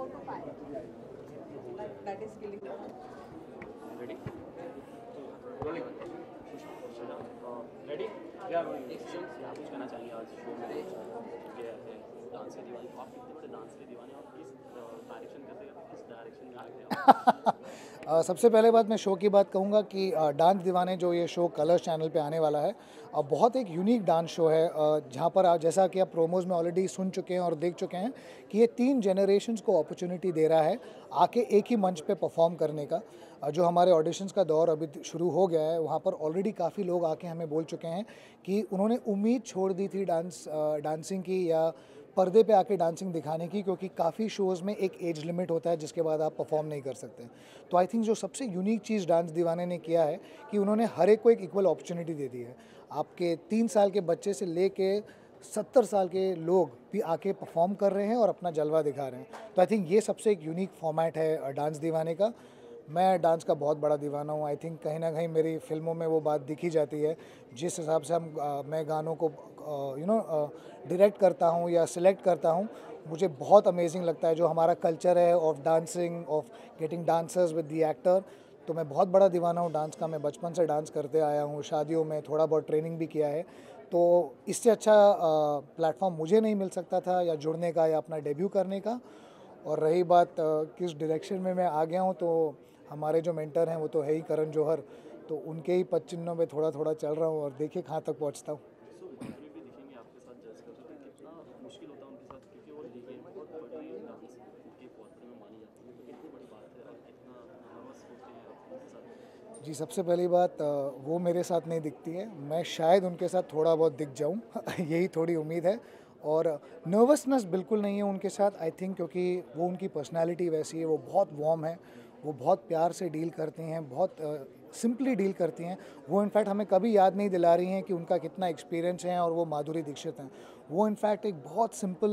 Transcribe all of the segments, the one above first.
to 5. That is killing. Ready? Rolling. Ready? Yeah. आप कुछ कहना चाहेंगे आज शो में ये है डांस के दीवाने, आप कितने बड़े डांस के दीवाने और किस डायरेक्शन किस डायरेक्शन में आ गए आप? सबसे पहले बात मैं शो की बात कहूँगा कि डांस दीवाने जो ये शो कलर्स चैनल पे आने वाला है, बहुत एक यूनिक डांस शो है, जहाँ पर आप जैसा कि आप प्रोमोज़ में ऑलरेडी सुन चुके हैं और देख चुके हैं कि ये 3 जनरेशन्स को अपॉर्चुनिटी दे रहा है आके एक ही मंच पे परफॉर्म करने का। जो हमारे ऑडिशंस का दौर अभी शुरू हो गया है, वहाँ पर ऑलरेडी काफ़ी लोग आके हमें बोल चुके हैं कि उन्होंने उम्मीद छोड़ दी थी डांसिंग की या पर्दे पे आके डांसिंग दिखाने की, क्योंकि काफ़ी शोज़ में एक एज लिमिट होता है जिसके बाद आप परफॉर्म नहीं कर सकते। तो आई थिंक जो सबसे यूनिक चीज़ डांस दीवाने ने किया है कि उन्होंने हर एक को एक इक्वल अपॉर्चुनिटी दे दी है। आपके 3 साल के बच्चे से लेके 70 साल के लोग भी आके परफॉर्म कर रहे हैं और अपना जलवा दिखा रहे हैं। तो आई थिंक ये सबसे एक यूनिक फॉर्मेट है डांस दीवाने का। मैं डांस का बहुत बड़ा दीवाना हूँ। आई थिंक कहीं ना कहीं मेरी फिल्मों में वो बात दिखी जाती है। जिस हिसाब से मैं गानों को डायरेक्ट करता हूँ या सिलेक्ट करता हूँ, मुझे बहुत अमेजिंग लगता है जो हमारा कल्चर है of dancing, of getting dancers with the actor. तो मैं बहुत बड़ा दीवाना हूँ डांस का। मैं बचपन से डांस करते आया हूँ, शादियों में थोड़ा बहुत ट्रेनिंग भी किया है। तो इससे अच्छा प्लेटफॉर्म मुझे नहीं मिल सकता था या जुड़ने का या अपना डेब्यू करने का। और रही बात किस डायरेक्शन में मैं आ गया हूँ, तो हमारे जो मेंटर हैं वो तो है ही करण जौहर, तो उनके ही पद चिन्हों में थोड़ा थोड़ा चल रहा हूँ और देखिए कहाँ तक पहुँचता हूँ। जी, सबसे पहली बात वो मेरे साथ नहीं दिखती है, मैं शायद उनके साथ थोड़ा बहुत दिख जाऊँ यही थोड़ी उम्मीद है। और नर्वसनेस बिल्कुल नहीं है उनके साथ, आई थिंक, क्योंकि वो उनकी पर्सनालिटी वैसी है। वो बहुत वार्म है, वो बहुत प्यार से डील करती हैं, बहुत सिंपली डील करती हैं। वो इनफैक्ट हमें कभी याद नहीं दिला रही हैं कि उनका कितना एक्सपीरियंस है और वो माधुरी दीक्षित हैं। वो इनफैक्ट एक बहुत सिंपल,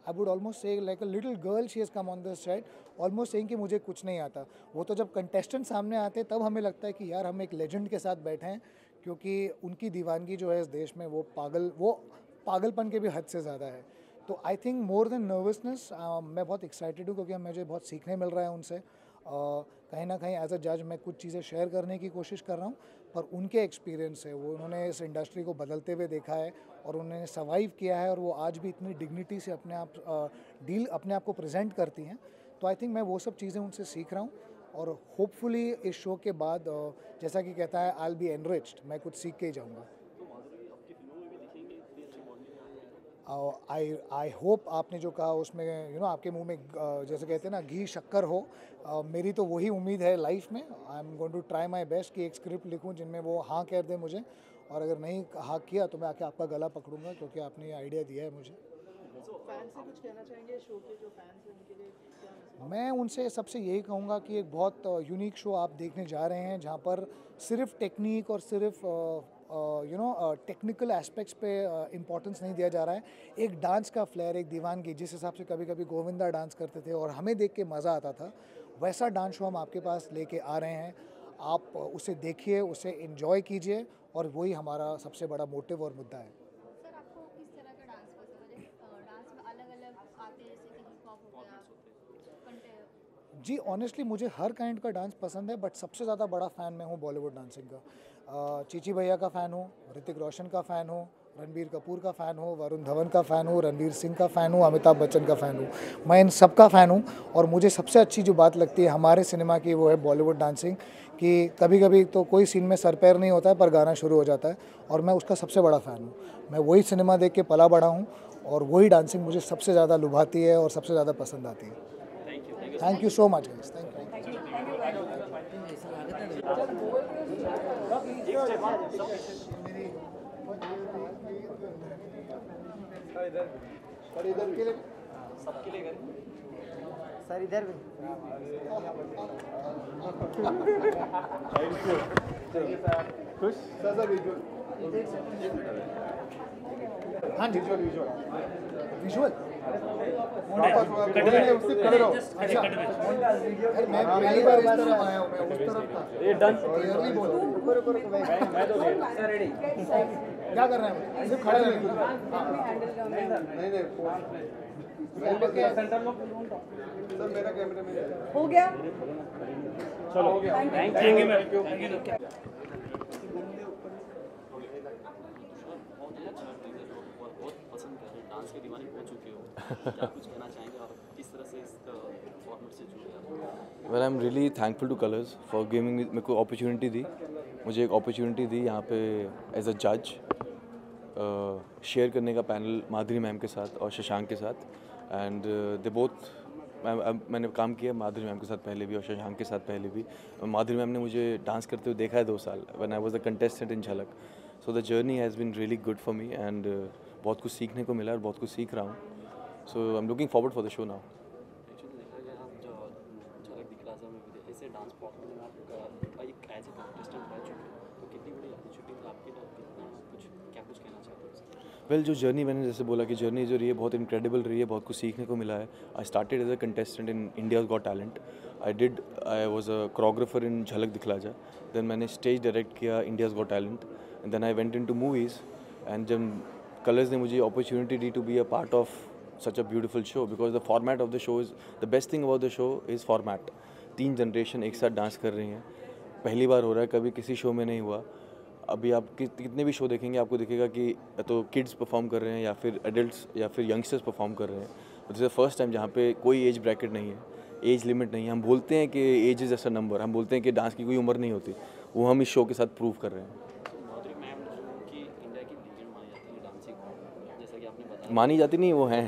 आई वुड ऑलमोस्ट से like a little girl she has come on this side, almost saying कि मुझे कुछ नहीं आता। वो तो जब कंटेस्टेंट सामने आते तब हमें लगता है कि यार हम एक लेजेंड के साथ बैठे हैं, क्योंकि उनकी दीवानगी जो है इस देश में वो पागलपन के भी हद से ज़्यादा है। तो I think more than nervousness, मैं बहुत एक्साइटेड हूँ क्योंकि मुझे बहुत सीखने मिल रहा है उनसे। कहीं ना कहीं एज अ जज मैं कुछ चीज़ें शेयर करने की कोशिश कर रहा हूँ, पर उनके एक्सपीरियंस है, वो उन्होंने इस इंडस्ट्री को बदलते हुए देखा है और उन्होंने सर्वाइव किया है और वो आज भी इतनी डिग्निटी से अपने आप को प्रेजेंट करती हैं। तो आई थिंक मैं वो सब चीज़ें उनसे सीख रहा हूँ और होपफुली इस शो के बाद, जैसा कि कहता है, आई विल बी एनरिच्ड, मैं कुछ सीख के ही जाऊँगा। आई होप आपने जो कहा उसमें आपके मुंह में जैसे कहते हैं ना घी शक्कर हो, मेरी तो वही उम्मीद है लाइफ में। I am going to try my best कि एक स्क्रिप्ट लिखूं जिनमें वो हाँ कह दे मुझे, और अगर नहीं हाँ किया तो मैं आके आपका गला पकड़ूंगा, क्योंकि आपने ये आइडिया दिया है मुझे। फैंस से कुछ कहना चाहेंगे शो के जो फैंस हैं उनके लिए क्या मैसेज? मैं उनसे सबसे यही कहूँगा कि एक बहुत यूनिक शो आप देखने जा रहे हैं, जहाँ पर सिर्फ टेक्निक और सिर्फ टेक्निकल एस्पेक्ट्स पे इम्पोर्टेंस नहीं दिया जा रहा है। एक डांस का फ्लेयर, एक दीवानगी, जिस हिसाब से कभी कभी गोविंदा डांस करते थे और हमें देख के मज़ा आता था, वैसा डांस शो हम आपके पास लेके आ रहे हैं। आप उसे देखिए, उसे एंजॉय कीजिए, और वही हमारा सबसे बड़ा मोटिव और मुद्दा है। सर, आपको किस तरह का डांस पसंद है? डांस में अलग-अलग आते हैं, जैसे कि हिप हॉप हो गया, जी, ऑनेस्टली मुझे हर काइंड का डांस पसंद है, बट सबसे ज़्यादा बड़ा फ़ैन मैं हूँ बॉलीवुड डांसिंग का। चीची भैया का फ़ैन हूँ, ऋतिक रोशन का फ़ैन हूँ, रणबीर कपूर का फ़ैन हूँ, वरुण धवन का फ़ैन हूँ, रणवीर सिंह का फ़ैन हूँ, अमिताभ बच्चन का फ़ैन हूँ। मैं इन सब का फ़ैन हूँ। और मुझे सबसे अच्छी जो बात लगती है हमारे सिनेमा की, वो है बॉलीवुड डांसिंग, कि कभी कभी तो कोई सीन में सर पैर नहीं होता है पर गाना शुरू हो जाता है, और मैं उसका सबसे बड़ा फ़ैन हूँ। मैं वही सिनेमा देख के पला बड़ा हूँ और वही डांसिंग मुझे सबसे ज़्यादा लुभाती है और सबसे ज़्यादा पसंद आती है। Thank you so much guys, thank you. सबके लिए सर इधर भी खुश हाँ जी, विजुअल अच्छा, मैं पहली बार इस तरफ आया हूँ, मैं उस तरफ था। ये डन क्लियरली बोलो, मैं तो रेडी क्या कर रहे हैं? सिर्फ खड़े रहना। नहीं हो गया चलो थैंक यू मैम। बहुत पसंद कर रहे हैं, डांस के दीवाने हो चुके हो, क्या कुछ कहना चाहेंगे और किस तरह से इस फॉर्मेट से जुड़े आप? Well I am really thankful two colours for giving मेरे को अपॉर्चुनिटी दी, मुझे एक अपॉर्चुनिटी दी यहाँ पे एज अ जज शेयर करने का पैनल माधुरी मैम के साथ और शशांक के साथ। एंड दे बोथ मैंने काम किया माधुरी मैम के साथ पहले भी और शशांक के साथ पहले भी। माधुरी मैम ने मुझे डांस करते हुए देखा है 2 साल when I was the contestant in Jhalak. So the journey has been really good for me and बहुत कुछ सीखने को मिला और बहुत कुछ सीख रहा हूँ। So I am looking forward for the show now. Actually देखा गया आप जो झलक दिखला में भी ऐसे डांस परफॉर्मेंस में आप एक एज ए कंटेस्टेंट रह चुके हैं, तो कितनी बड़ी अपॉर्चुनिटी थी आपके लिए, कितना कुछ क्या कुछ कहना चाहते हैं उसके? वेल जो जर्नी मैंने जैसे बोला कि जर्नी जो रही है बहुत इनक्रेडिबल रही है, बहुत कुछ सीखने को मिला है। I started as a contestant in India's Got Talent. I was a choreographer in Jhalak Dikhla Jaa. Then मैंने स्टेज डायरेक्ट किया India's Got Talent and then I went into movies. And जब कलर्स ने मुझे अपॉर्चुनिटी दी to be a part of such a beautiful show, because the format of the show is the best thing about the show is format. 3 generation एक साथ dance कर रही हैं, पहली बार हो रहा है, कभी किसी शो में नहीं हुआ। अभी आप कितने भी शो देखेंगे आपको दिखेगा कि तो किड्स परफॉर्म कर रहे हैं या फिर एडल्ट्स या फिर यंगस्टर्स परफॉर्म कर रहे हैं। This is the first time जहाँ पे कोई एज ब्रैकेट नहीं है, एज लिमिट नहीं है। हम बोलते हैं कि एज इज़ ऐसा नंबर, हम बोलते हैं कि डांस की कोई उम्र नहीं होती, वो हम इस शो के साथ प्रूव कर रहे हैं। माधुरी मैम जो कि इंडिया की लीजेंड मानी जाती है डांसिंग में, जैसा कि आपने बताया मानी जाती नहीं, वो हैं।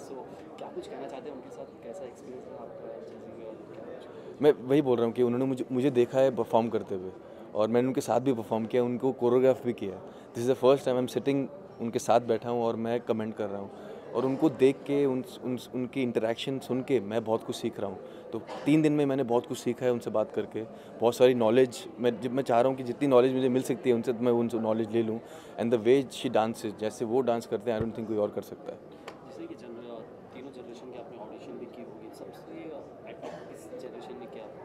सो क्या कुछ कहना चाहते हैं उनके साथ, कैसा एक्सपीरियंस रहा आपका चीज़ें और क्या कुछ? मैं वही बोल रहा हूँ कि उन्होंने मुझे देखा है परफॉर्म करते हुए और मैंने उनके साथ भी परफॉर्म किया, उनको कोरियोग्राफ भी किया। This is the first time I am sitting उनके साथ बैठा हूँ और मैं कमेंट कर रहा हूँ और उनको देख के उनकी इंटरेक्शन सुन के मैं बहुत कुछ सीख रहा हूँ। तो 3 दिन में मैंने बहुत कुछ सीखा है उनसे बात करके, बहुत सारी नॉलेज मैं चाह रहा हूँ कि जितनी नॉलेज मुझे मिल सकती है उनसे मैं उनसे नॉलेज ले लूँ। And the way she dances, जैसे वो डांस करते हैं, आई डोंट थिंक कोई और कर सकता है। जैसे कि तीनों जनरेशन के आपने ऑडिशन भी की होगी, सबसे इस जनरेशन ने क्या आपके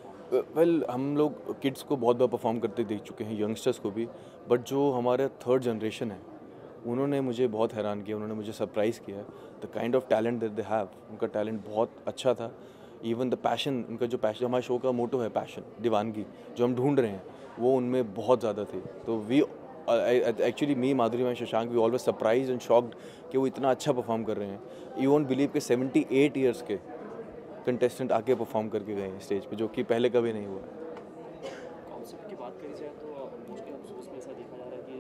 फॉर्म? वेल हम लोग किड्स को बहुत बार परफॉर्म करते देख चुके हैं, यंगस्टर्स को भी, बट जो हमारा 3rd जनरेशन है उन्होंने मुझे बहुत हैरान किया, उन्होंने मुझे सरप्राइज़ किया। The kind of talent that they have, उनका टैलेंट बहुत अच्छा था। इवन द पैशन, उनका जो पैशन, हमारे शो का मोटो है पैशन, दीवानगी जो हम ढूंढ रहे हैं, वो उनमें बहुत ज़्यादा थी। तो we actually me, Madhuri ma'am, Shashank, we always surprise and shocked कि वो इतना अच्छा परफॉर्म कर रहे हैं। यू वोंट बिलीव कि 78 ईयर्स के कंटेस्टेंट आके परफॉर्म करके गए हैं स्टेज पे, जो कि पहले कभी नहीं हुआ। कॉन्सेप्ट की बात करी जाए तो मोस्टली अफसोस में ऐसा देखा जा रहा है कि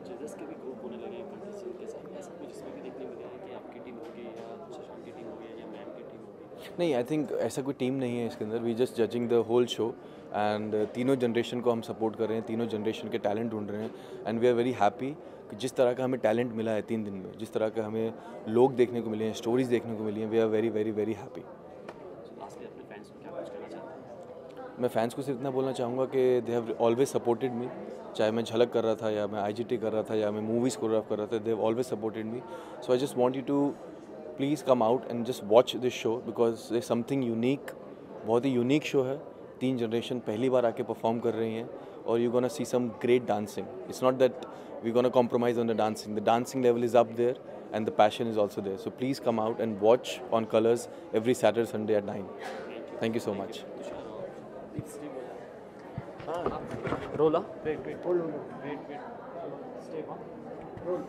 जजेस के भी ग्रुप होने लगे हैं कंटेस्टेंट के साथ, ऐसा कुछ इसमें भी देखने मिला है कि आपकी टीम होगी या शशांक की टीम होगी या मैम की टीम होगी? नहीं, आई थिंक ऐसा कोई टीम नहीं है इसके अंदर। We just judging the whole show and तीनों जनरेशन को हम सपोर्ट कर रहे हैं, तीनों जनरेशन के टैलेंट ढूंढ रहे हैं। And we are very happy कि जिस तरह का हमें टैलेंट मिला है 3 दिन में, जिस तरह का हमें लोग देखने को मिले हैं, स्टोरीज देखने को मिली हैं, we are very very very happy. Lastly अपने फैंस को क्या कुछ कहना चाहते हैं? मैं फैंस को सिर्फ इतना बोलना चाहूँगा कि दे हैव ऑलवेज सपोर्टेड मी, चाहे मैं झलक कर रहा था या मैं IGT कर रहा था या मैं मूवीज़ कोरियोग्राफ कर रहा था, they have always supported me. So I just want you to please come out and just watch this show because they something unique, बहुत ही यूनिक शो है। 3 जनरेशन पहली बार आके परफॉर्म कर रही हैं और you gonna see some great dancing. It's not that we gonna compromise on the dancing level is up there and the passion is also there. So please come out and watch on Colors every Saturday, Sunday at 9. Thank you so much. रोला Wait, stay on. Roll.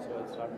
So I'll start.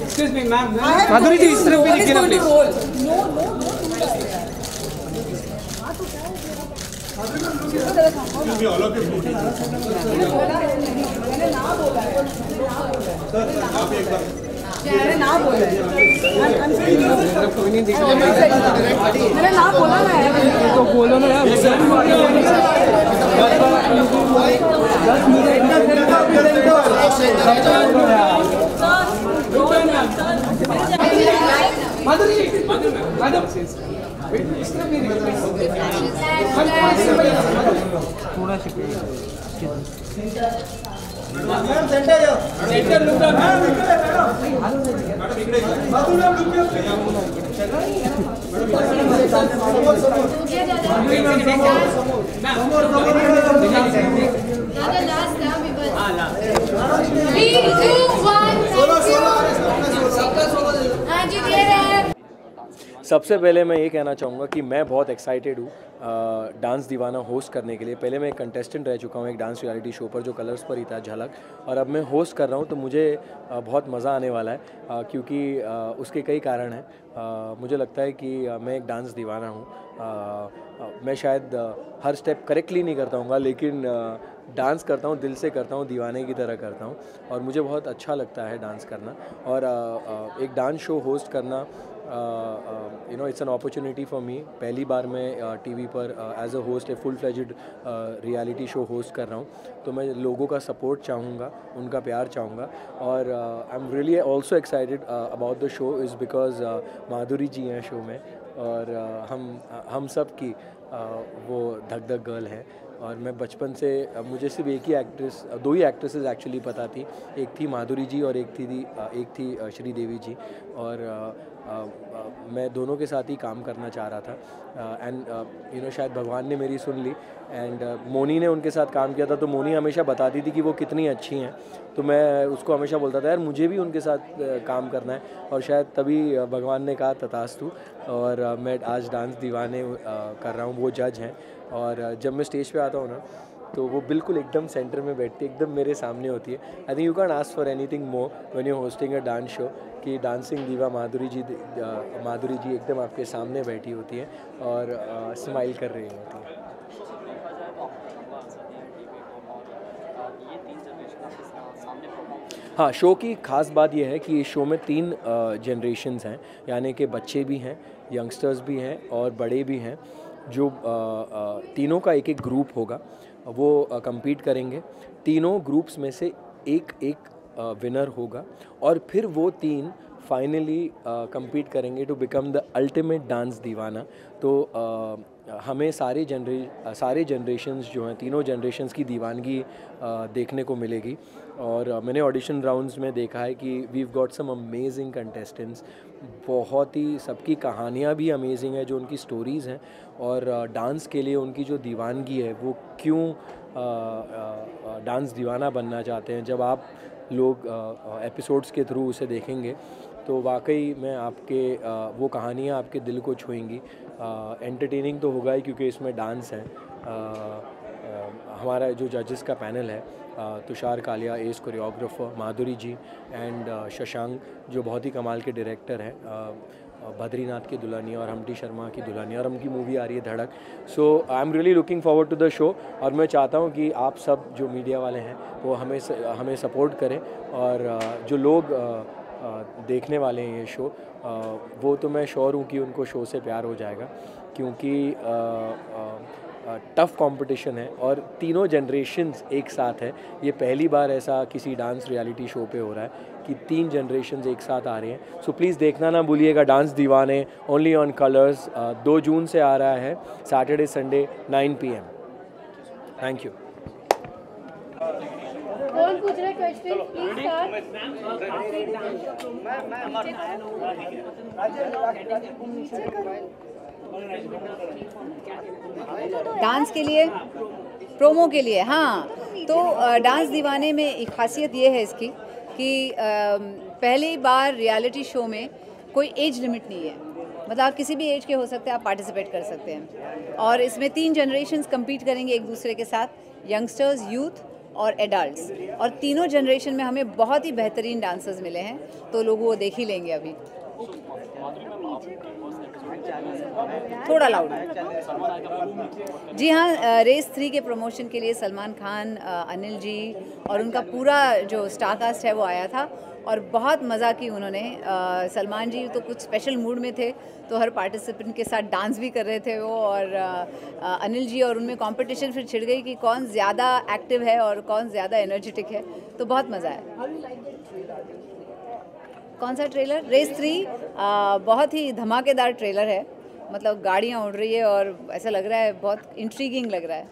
Excuse me, ma'am. Madhuri ji, इस तरफ भी देखिए ना please. मैंने ना बोला है तो बोलो ना यार. Madhuri ji, madam. इस तरफ भी देखिए. थोड़ा सा सेंटर लुक सबसे पहले मैं ये कहना चाहूँगा कि मैं बहुत एक्साइटेड हूँ डांस दीवाना होस्ट करने के लिए। पहले मैं एक कंटेस्टेंट रह चुका हूँ एक डांस रियलिटी शो पर जो कलर्स पर ही था, झलक, और अब मैं होस्ट कर रहा हूँ, तो मुझे बहुत मज़ा आने वाला है क्योंकि उसके कई कारण हैं। मुझे लगता है कि मैं एक डांस दीवाना हूँ। मैं शायद हर स्टेप करेक्टली नहीं करता हूँ, लेकिन डांस करता हूँ, दिल से करता हूँ, दीवाने की तरह करता हूँ, और मुझे बहुत अच्छा लगता है डांस करना। और एक डांस शो होस्ट करना it's an opportunity for me. पहली बार मैं टीवी पर as a host a full fledged reality show host कर रहा हूँ, तो मैं लोगों का सपोर्ट चाहूँगा, उनका प्यार चाहूँगा। और I am really also excited about the show is because Madhuri ji हैं शो में, और हम सब की वो धक धक गर्ल है। और मैं बचपन से, मुझे सिर्फ एक ही एक्ट्रेस, दो ही एक्ट्रेसेस एक्चुअली पता थी, एक थी माधुरी जी और एक थी श्रीदेवी जी, और मैं दोनों के साथ ही काम करना चाह रहा था। एंड शायद भगवान ने मेरी सुन ली। एंड मोनी ने उनके साथ काम किया था, तो मोनी हमेशा बताती थी कि वो कितनी अच्छी हैं, तो मैं उसको हमेशा बोलता था यार मुझे भी उनके साथ काम करना है, और शायद तभी भगवान ने कहा तथास्तु। और मैं आज डांस दीवाने कर रहा हूँ, वो जज हैं, और जब मैं स्टेज पे आता हूँ ना, तो वो बिल्कुल एकदम सेंटर में बैठती है, एकदम मेरे सामने होती है। I think you can ask for anything more when you hosting a dance show, कि डांसिंग दीवा माधुरी जी एकदम आपके सामने बैठी होती है और स्माइल कर रही होती है। हाँ, शो की ख़ास बात यह है कि इस शो में 3 जनरेशन्स हैं, यानी कि बच्चे भी हैं, यंगस्टर्स भी हैं और बड़े भी हैं, जो तीनों का एक एक ग्रुप होगा। वो compete करेंगे। तीनों ग्रुप्स में से एक विनर होगा, और फिर वो 3 फाइनली compete करेंगे to become the ultimate dance दीवाना। तो हमें सारे जनरेशन्स जो हैं, तीनों जनरेशन्स की दीवानगी देखने को मिलेगी। और मैंने ऑडिशन राउंड्स में देखा है कि we've got some amazing contestants, बहुत ही सबकी कहानियाँ भी अमेजिंग है, जो उनकी स्टोरीज़ हैं, और डांस के लिए उनकी जो दीवानगी है, वो क्यों डांस दीवाना बनना चाहते हैं। जब आप लोग एपिसोड्स के थ्रू उसे देखेंगे, तो वाकई में आपके वो कहानियाँ आपके दिल को छुएंगी। एंटरटेनिंग तो होगा ही, क्योंकि इसमें डांस है। हमारा जो जजेस का पैनल है, Tushar Kalia as choreographer, Madhuri ji and Shashank जो बहुत ही कमाल के डायरेक्टर हैं, बद्रीनाथ की दुल्हनिया और हम्टी शर्मा की दुल्हनिया, और उनकी मूवी आ रही है Dhadak. So I am really looking forward to the show, और मैं चाहता हूँ कि आप सब जो मीडिया वाले हैं वो हमें सपोर्ट करें, और जो लोग देखने वाले हैं ये शो, वो तो मैं श्योर हूँ कि उनको शो से प्यार हो जाएगा, क्योंकि टफ़ कंपटीशन है और तीनों जनरेशन्स एक साथ है। ये पहली बार ऐसा किसी डांस रियलिटी शो पे हो रहा है कि 3 जनरेशन्स एक साथ आ रहे हैं। सो प्लीज़ देखना ना भूलिएगा डांस दीवाने, ओनली ऑन कलर्स। 2 जून से आ रहा है, Saturday Sunday 9 PM। Thank you. कौन पूछ रहा है क्वेश्चन? प्लीज डांस के लिए, प्रोमो के लिए, हाँ। तो डांस दीवाने में एक खासियत ये है इसकी कि पहली बार रियलिटी शो में कोई एज लिमिट नहीं है, मतलब आप किसी भी एज के हो सकते हैं, आप पार्टिसिपेट कर सकते हैं। और इसमें 3 जनरेशन्स compete करेंगे एक दूसरे के साथ, यंगस्टर्स, यूथ और एडल्ट्स। और तीनों जनरेशन में हमें बहुत ही बेहतरीन डांसर्स मिले हैं, तो लोग वो देख ही लेंगे अभी। थोड़ा लाउड। जी हाँ, रेस 3 के प्रमोशन के लिए सलमान खान, अनिल जी और उनका पूरा जो स्टार कास्ट है वो आया था और बहुत मज़ा की उन्होंने। सलमान जी तो कुछ स्पेशल मूड में थे, तो हर पार्टिसिपेंट के साथ डांस भी कर रहे थे वो। और अनिल जी और उनमें कंपटीशन फिर छिड़ गई कि कौन ज़्यादा एक्टिव है और कौन ज़्यादा एनर्जेटिक है, तो बहुत मज़ा आया। कौन सा ट्रेलर? रेस 3 बहुत ही धमाकेदार ट्रेलर है, मतलब गाड़ियाँ उड़ रही है और ऐसा लग रहा है, बहुत इंट्रीगिंग लग रहा है।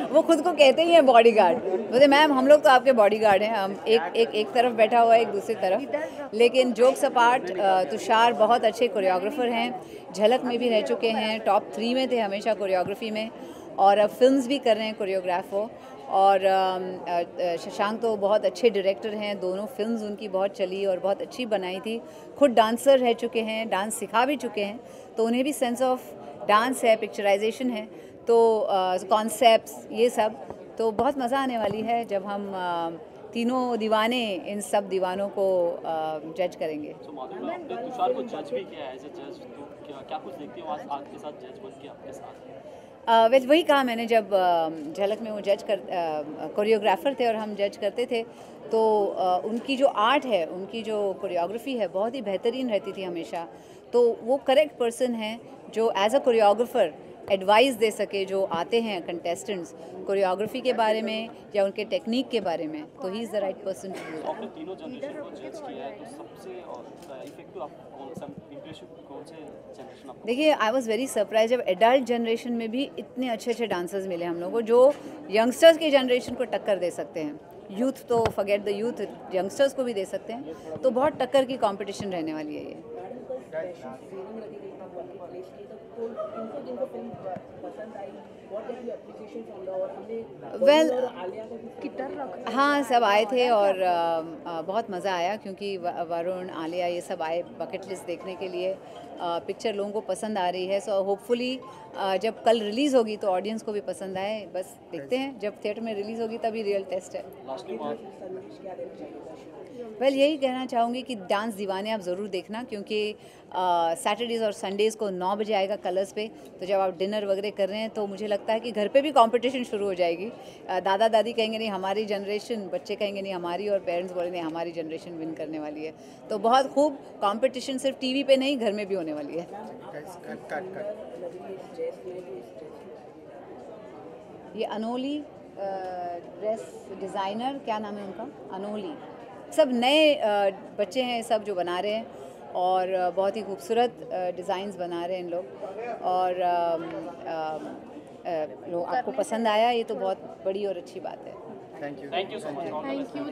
वो खुद को कहते ही हैं बॉडीगार्ड। बोले मैम हम लोग तो आपके बॉडीगार्ड हैं, हम एक तरफ बैठा हुआ है, एक दूसरी तरफ। लेकिन जोक्स अपार्ट, तुषार बहुत अच्छे कोरियोग्राफर हैं, झलक में भी रह चुके हैं, टॉप 3 में थे हमेशा कोरियोग्राफी में, और अब फिल्म्स भी कर रहे हैं कोरियोग्राफर। और शशांक तो बहुत अच्छे डायरेक्टर हैं, दोनों फिल्म्स उनकी बहुत चली और बहुत अच्छी बनाई थी। खुद डांसर रह चुके हैं, डांस सिखा भी चुके हैं, तो उन्हें भी सेंस ऑफ डांस है, पिक्चराइजेशन है, तो कॉन्सेप्ट्स ये सब, तो बहुत मज़ा आने वाली है जब हम तीनों दीवाने इन सब दीवानों को जज करेंगे। तुषार को जज भी किया एज ए जज, तो क्या कुछ देखते हो आज आपके साथ जज बन के आपके साथ? वही कहा मैंने, जब झलक में वो जज कर कोरियोग्राफर थे और हम जज करते थे, तो उनकी जो आर्ट है, उनकी जो कोरियोग्राफी है, बहुत ही बेहतरीन रहती थी हमेशा। तो वो करेक्ट पर्सन है जो एज अ कोरियोग्राफर एडवाइस दे सके, जो आते हैं कंटेस्टेंट्स कोरियोग्राफी के बारे में या उनके टेक्निक के बारे में, तो he is the right person to do. आपने तीनों जनरेशन को जज किया है, तो सबसे इफेक्टिव आपको कौन सा इंप्रेशन, कौन से जनरेशन आपको? देखिए, आई वॉज वेरी सरप्राइज जब एडल्ट जनरेशन में भी इतने अच्छे अच्छे डांसर्स मिले हम लोगों को, जो यंगस्टर्स की जनरेशन को टक्कर दे सकते हैं। यूथ तो फॉरगेट द यूथ, यंगस्टर्स को भी दे सकते हैं, तो बहुत टक्कर की कंपटीशन रहने वाली है ये। वेल, हाँ सब आए थे और बहुत मज़ा आया, क्योंकि वरुण, आलिया ये सब आए बकेट लिस्ट देखने के लिए। पिक्चर लोगों को पसंद आ रही है, सो होपफुली जब कल रिलीज़ होगी तो ऑडियंस को भी पसंद आए। बस देखते हैं, जब थिएटर में रिलीज़ होगी तभी रियल टेस्ट है। वेल, यही कहना चाहूँगी कि डांस दीवाने आप ज़रूर देखना, क्योंकि सैटरडेज़ और संडेज़ को 9 बजे आएगा कलर्स पे। तो जब आप डिनर वगैरह कर रहे हैं तो मुझे लगता है कि घर पे भी कंपटीशन शुरू हो जाएगी। दादा दादी कहेंगे नहीं हमारी जनरेशन, बच्चे कहेंगे नहीं हमारी, और पेरेंट्स बोलेंगे नहीं हमारी जनरेशन विन करने वाली है। तो बहुत खूब कंपटीशन सिर्फ टीवी पे नहीं, घर में भी होने वाली है। ये अनोली ड्रेस डिज़ाइनर, क्या नाम है उनका? अनोली। सब नए बच्चे हैं सब जो बना रहे हैं, और बहुत ही खूबसूरत डिज़ाइंस बना रहे हैं इन लोग, और लोग आपको पसंद आया, ये तो बहुत बड़ी और अच्छी बात है। Thank you so much.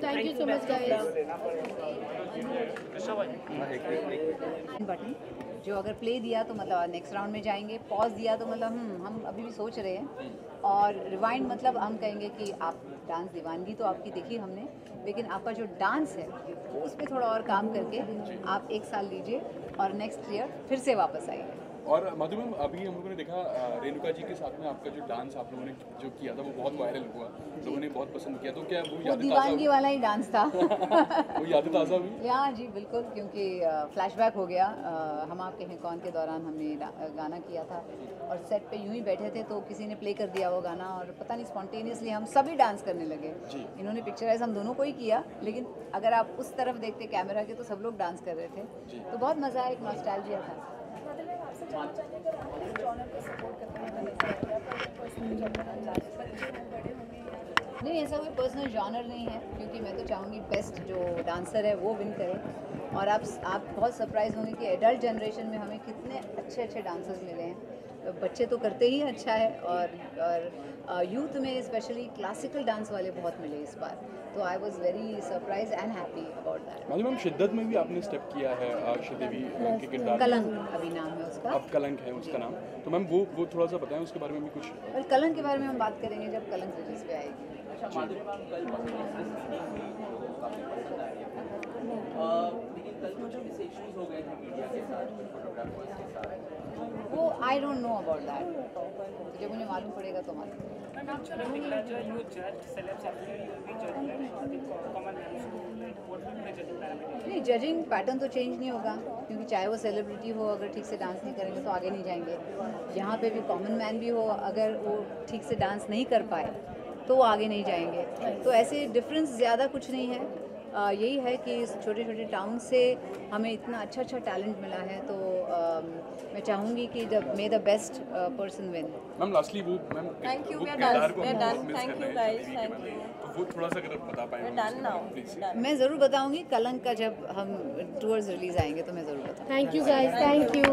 Thank you so much guys. Button जो अगर प्ले दिया तो मतलब नेक्स्ट राउंड में जाएंगे, पॉज दिया तो मतलब हम अभी भी सोच रहे हैं, और रिवाइंड मतलब हम कहेंगे कि आप डांस दीवानगी तो आपकी देखी हमने, लेकिन आपका जो डांस है उस पर थोड़ा और काम करके आप 1 साल लीजिए और नेक्स्ट ईयर फिर से वापस आइए। और मधु मैम, अभी हम लोगों ने देखा रेणुका जी के साथ में आपका जो डांस आप लोगों ने जो किया था वो बहुत वायरल हुआ, लोगों ने बहुत पसंद किया, तो क्या वो यादें दीवानगी वाला ही डांस था। वो यादें ताज़ा हुई? हाँ जी बिल्कुल, क्योंकि फ्लैशबैक हो गया। हम आपके हैं कौन के दौरान हमने गाना किया था, और सेट पे यूं ही बैठे थे तो किसी ने प्ले कर दिया वो गाना, और पता नहीं स्पॉन्टेनियसली हम सभी डांस करने लगे। इन्होंने पिक्चराइज हम दोनों को ही किया, लेकिन अगर आप उस तरफ देखते कैमरा के तो सब लोग डांस कर रहे थे, तो बहुत मज़ा आया, एक नॉस्टैल्जिया था। नहीं, ऐसा कोई पर्सनल जॉनर नहीं है, क्योंकि मैं तो चाहूँगी बेस्ट जो डांसर है वो विन करे। और आप बहुत सरप्राइज होंगे कि एडल्ट जनरेशन में हमें कितने अच्छे अच्छे डांसर्स मिले हैं। बच्चे तो करते ही अच्छा है, और यूथ में स्पेशली क्लासिकल डांस वाले बहुत मिले इस बार, तो I was very surprise and happy about that. Ma'am शिद्दत में भी आपने स्टेप किया है श्रीदेवी के किरदार। कलंक अभी नाम है उसका। अब कलंक है उसका नाम, तो मैम वो थोड़ा सा बताएं उसके बारे में भी कुछ। और कलंक के बारे में हम बात करेंगे जब कलंक रिलीज पे आएगी। वो I don't know about that, तो जब मुझे मालूम पड़ेगा तो मालूम पड़ेगा। नहीं, जजिंग पैटर्न तो चेंज नहीं होगा, क्योंकि चाहे वो सेलिब्रिटी हो, अगर ठीक से डांस नहीं करेंगे तो आगे नहीं जाएंगे। यहाँ पे भी कॉमन मैन भी हो, अगर वो ठीक से डांस नहीं कर पाए तो वो आगे नहीं जाएंगे। तो ऐसे डिफरेंस ज़्यादा कुछ नहीं है, यही है कि इस छोटे छोटे टाउन से हमें इतना अच्छा अच्छा टैलेंट मिला है, तो मैं चाहूँगी कि मे the best person win. Ma'am lastly वो मैम थैंक यू, वो वी आर किरदार को डन, हम बहुत मिस थैंक कर यू रहे गाइस, हैं थैंक यू। तो वो थोड़ा सा अगर बता पाएं डन नाउ, मैं ज़रूर बताऊँगी, कलंक का जब हम टूअर्स रिलीज़ आएंगे तो मैं ज़रूर बताऊँगी। Thank you guys, thank you.